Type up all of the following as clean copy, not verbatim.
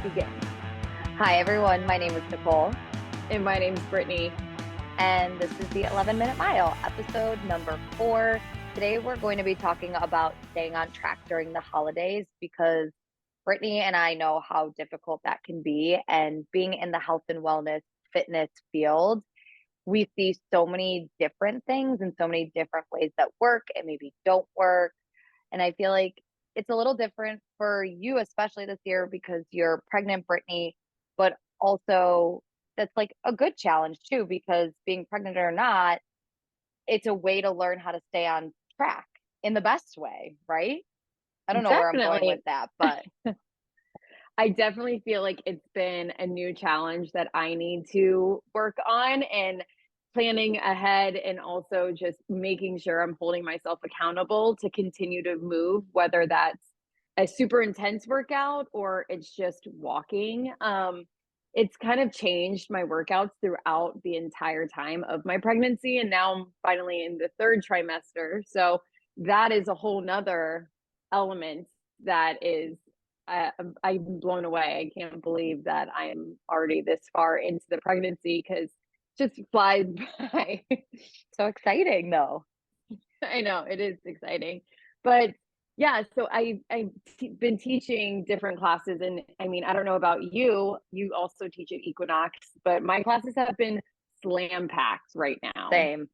begin. Hi, everyone. My name is Nicole, And my name's Brittany. and this is the 11-Minute Mile, episode number 4. Today, we're going to be talking about staying on track during the holidays because Brittany and I know how difficult that can be. And being in the health and wellness fitness field, we see so many different things and so many different ways that work and maybe don't work. And I feel like it's a little different for you, especially this year, because you're pregnant, Brittany, but also that's like a good challenge too, because being pregnant or not, it's a way to learn how to stay on track in the best way, right? I don't know where I'm going with Definitely. that, but I definitely feel like it's been a new challenge that I need to work on and planning ahead and also just making sure I'm holding myself accountable to continue to move, whether that's a super intense workout or it's just walking. It's kind of changed my workouts throughout the entire time of my pregnancy. And now I'm finally in the third trimester. So that is a whole nother element that is I'm blown away. I can't believe that I am already this far into the pregnancy because it just flies by. so exciting though. I know it is exciting, but yeah. So I've been teaching different classes, and I mean I don't know about you. You also teach at Equinox, but my classes have been slam packed right now. Same,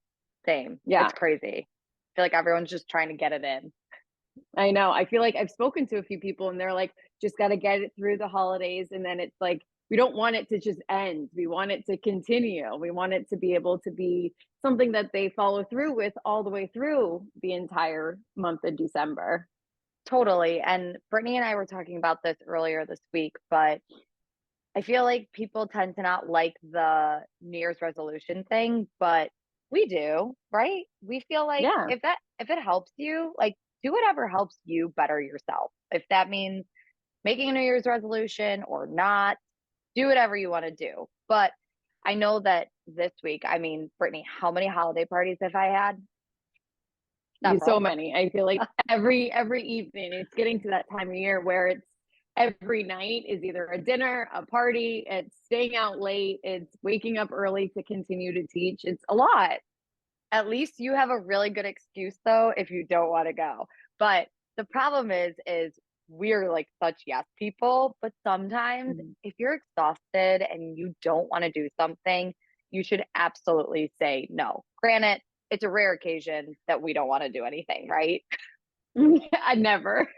same. Yeah, It's crazy. I feel like everyone's just trying to get it in. I know. I feel like I've spoken to a few people and they're like, just got to get it through the holidays. And then it's like, we don't want it to just end. We want it to continue. We want it to be able to be something that they follow through with all the way through the entire month of December. Totally. And Brittany and I were talking about this earlier this week, but I feel like people tend to not like the New Year's resolution thing, but we do, right? We feel like Yeah. if it helps you, like do whatever helps you better yourself. If that means making a New Year's resolution or not, do whatever you want to do. But I know that this week, I mean, Brittany, how many holiday parties have I had? So Several. many. I feel like every evening it's getting to that time of year where it's every night is either a dinner, a party, it's staying out late, it's waking up early to continue to teach. It's a lot. At least you have a really good excuse though if you don't want to go. But the problem is we're like such yes people, but sometimes Mhm. if you're exhausted and you don't want to do something, you should absolutely say no. Granted, it's a rare occasion that we don't want to do anything, right? I never.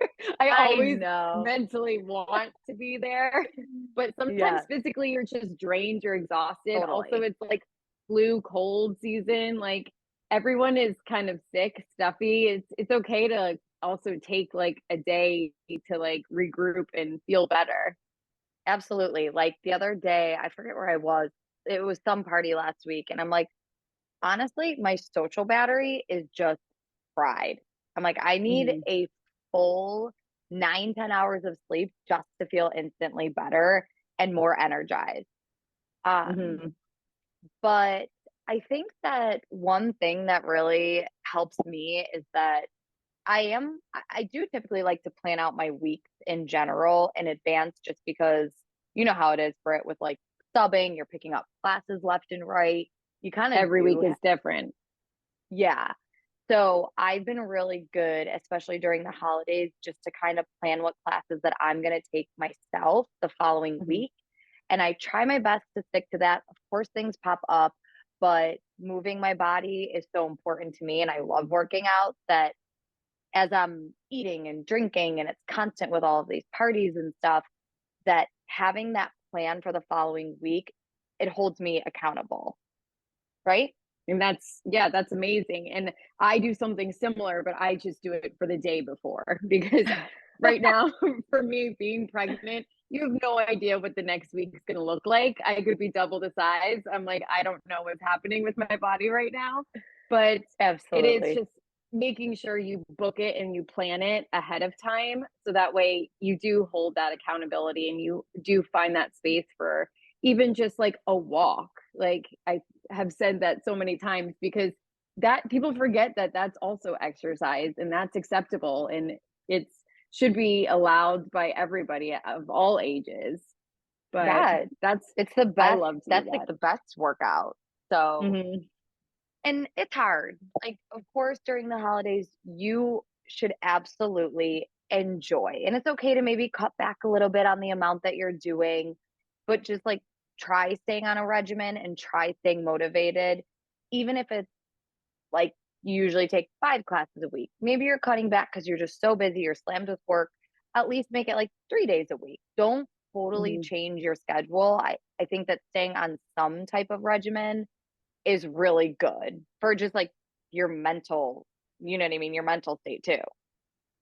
I I always know. mentally want to be there, but sometimes Yeah, physically you're just drained, you're exhausted. Also, totally. it's like flu cold season. Like everyone is kind of sick, stuffy. It's okay to also take like a day to like regroup and feel better. Absolutely. Like the other day, I forget where I was. It was some party last week, and I'm like, honestly, my social battery is just fried. I'm like, I need Mhm. a full 9, 10 hours of sleep just to feel instantly better and more energized. Um, Mhm. but I think that one thing that really helps me is that I do typically like to plan out my weeks in general in advance just because you know how it is, Britt, with like subbing, you're picking up classes left and right. You kind of Every week do. is different. Yeah. So I've been really good, especially during the holidays, just to kind of plan what classes that I'm going to take myself the following Mhm. week. And I try my best to stick to that. Of course, things pop up, but moving my body is so important to me. And I love working out that as I'm eating and drinking, and it's constant with all of these parties and stuff, that having that plan for the following week, it holds me accountable, right? And yeah, that's amazing. And I do something similar, but I just do it for the day before because right now, for me being pregnant, you have no idea what the next week is going to look like. I could be double the size. I'm like, I don't know what's happening with my body right now. But it is Absolutely. just making sure you book it and you plan it ahead of time. So that way you do hold that accountability and you do find that space for even just like a walk. Like I have said that so many times because that people forget that that's also exercise and that's acceptable and it's should be allowed by everybody of all ages. but Yeah, that's it's the I best. love to do That's like that. the best workout. So, Mhm. and it's hard. Like, of course, during the holidays, you should absolutely enjoy. And it's okay to maybe cut back a little bit on the amount that you're doing, but just like try staying on a regimen and try staying motivated, even if it's like you usually take 5 classes a week. Maybe you're cutting back because you're just so busy, you're slammed with work. At least make it like 3 days a week. Don't totally Mhm. change your schedule. I think that staying on some type of regimen is really good for just like your mental, you know what I mean? Your mental state too.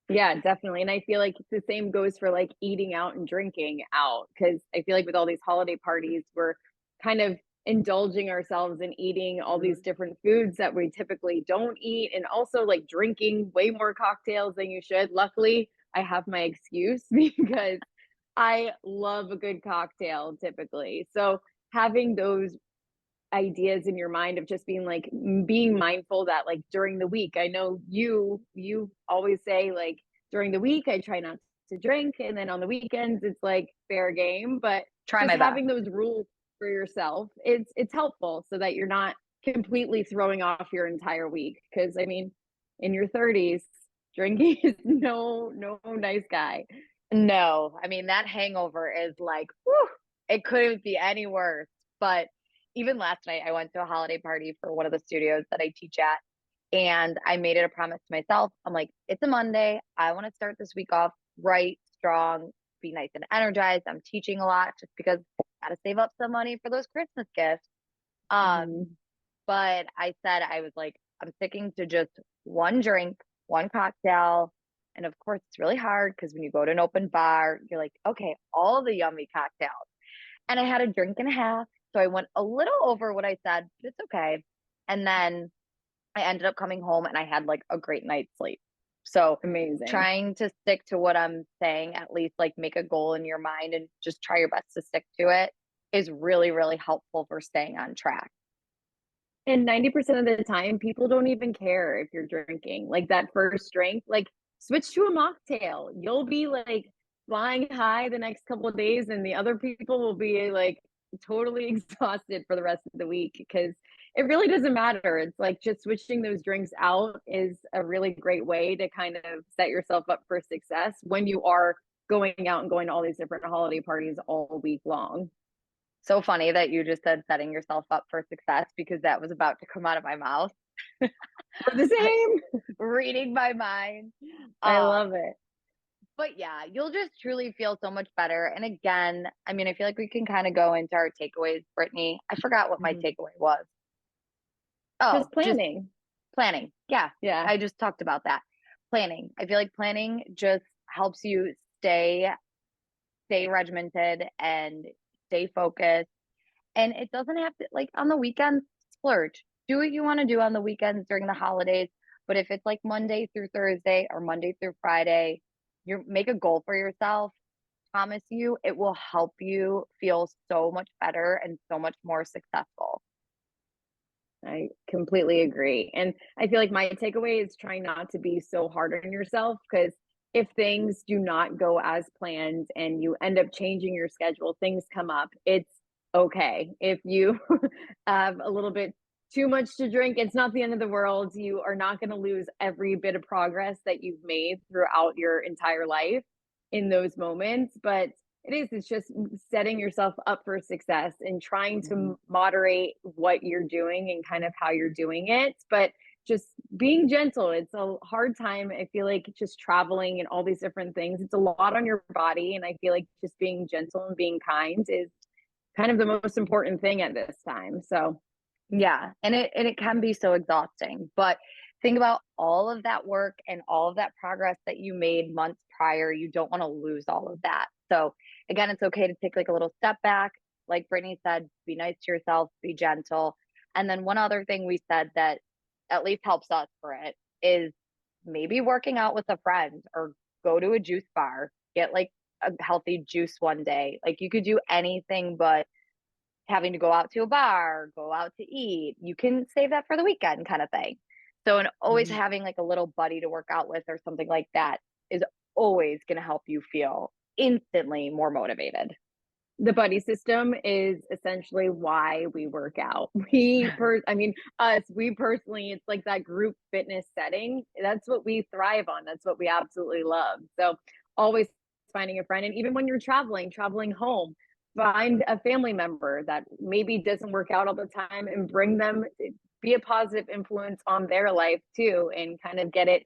Yeah, definitely, and I feel like the same goes for, like, eating out and drinking out, because I feel like with all these holiday parties, we're kind of indulging ourselves in eating all these Mhm. different foods that we typically don't eat, and also, like, drinking way more cocktails than you should. Luckily, I have my excuse because I love a good cocktail typically, so having those ideas in your mind of just being like being mindful that like during the week, I know you always say like during the week I try not to drink, and then on the weekends it's like fair game, but Try just my best. having those rules for yourself, it's helpful so that you're not completely throwing off your entire week, because I mean in your 30s drinking is no nice guy. No, I mean, that hangover is like, whew, it couldn't be any worse. But even last night, I went to a holiday party for one of the studios that I teach at. And I made it a promise to myself. I'm like, it's a Monday. I want to start this week off right, strong, be nice and energized. I'm teaching a lot just because I got to save up some money for those Christmas gifts. Um, Mhm. but I said, I was like, I'm sticking to just one drink, one cocktail. And of course, it's really hard because when you go to an open bar, you're like, okay, all the yummy cocktails. And I had a drink and a half. So I went a little over what I said, but it's okay. And then I ended up coming home and I had like a great night's sleep. So Amazing. trying to stick to what I'm saying, at least like make a goal in your mind and just try your best to stick to it is really, really helpful for staying on track. And 90% of the time, people don't even care if you're drinking. Like that first drink, like switch to a mocktail. You'll be like flying high the next couple of days, and the other people will be like totally exhausted for the rest of the week because it really doesn't matter. It's like just switching those drinks out is a really great way to kind of set yourself up for success when you are going out and going to all these different holiday parties all week long. So funny that you just said setting yourself up for success because that was about to come out of my mouth. We're the same. Reading my mind. I Um, love it. but yeah, you'll just truly feel so much better. And again, I mean, I feel like we can kind of go into our takeaways, Brittany. I forgot what my Mhm. takeaway was. Oh, Just just planning. planning. Yeah, Yeah. I just talked about that. Planning. I feel like planning just helps you stay regimented and stay focused. And it doesn't have to like on the weekends, splurge. Do what you want to do on the weekends during the holidays. But if it's like Monday through Thursday or Monday through Friday, you make a goal for yourself. Promise you, it will help you feel so much better and so much more successful. I completely agree. And I feel like my takeaway is trying not to be so hard on yourself, because if things do not go as planned and you end up changing your schedule, things come up, it's okay. If you have a little bit too much to drink, it's not the end of the world. You are not going to lose every bit of progress that you've made throughout your entire life in those moments. But it's just setting yourself up for success and trying Mhm. to moderate what you're doing and kind of how you're doing it, but just being gentle. It's a hard time. I feel like just traveling and all these different things, it's a lot on your body. And I feel like just being gentle and being kind is kind of the most important thing at this time. So, Yeah, and it can be so exhausting, but think about all of that work and all of that progress that you made months prior. You don't want to lose all of that. So again, it's okay to take like a little step back. Like Brittany said, be nice to yourself, be gentle. And then one other thing we said that at least helps us for it is maybe working out with a friend or go to a juice bar, get like a healthy juice one day. Like you could do anything but having to go out to a bar, go out to eat. You can save that for the weekend kind of thing. So, and always mhm. having like a little buddy to work out with or something like that is always going to help you feel instantly more motivated. The buddy system is essentially why we work out. I mean, we personally, it's like that group fitness setting. That's what we thrive on. That's what we absolutely love. So always finding a friend. And even when you're traveling home, find a family member that maybe doesn't work out all the time and bring them, be a positive influence on their life too, and kind of get it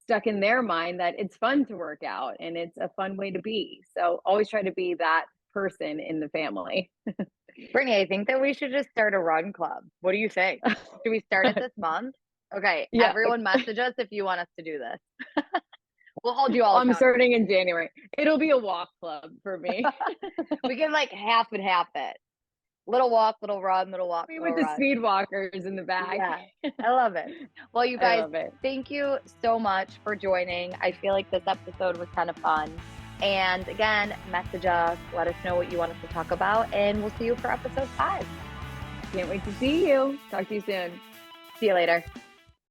stuck in their mind that it's fun to work out and it's a fun way to be. So always try to be that person in the family. Brittany, I think that we should just start a run club. What do you think? Should we start it this month? Okay, Yeah, everyone message us if you want us to do this. We'll hold you all I'm accountable. starting in January. It'll be a walk club for me. We can like half and half it. Little walk, little run, little walk, Me little with the run. speed walkers in the back. Yeah, I love it. Well, you I guys, love it. thank you so much for joining. I feel like this episode was kind of fun. And again, message us, let us know what you want us to talk about, and we'll see you for episode 5. Can't wait to see you. Talk to you soon. See you later.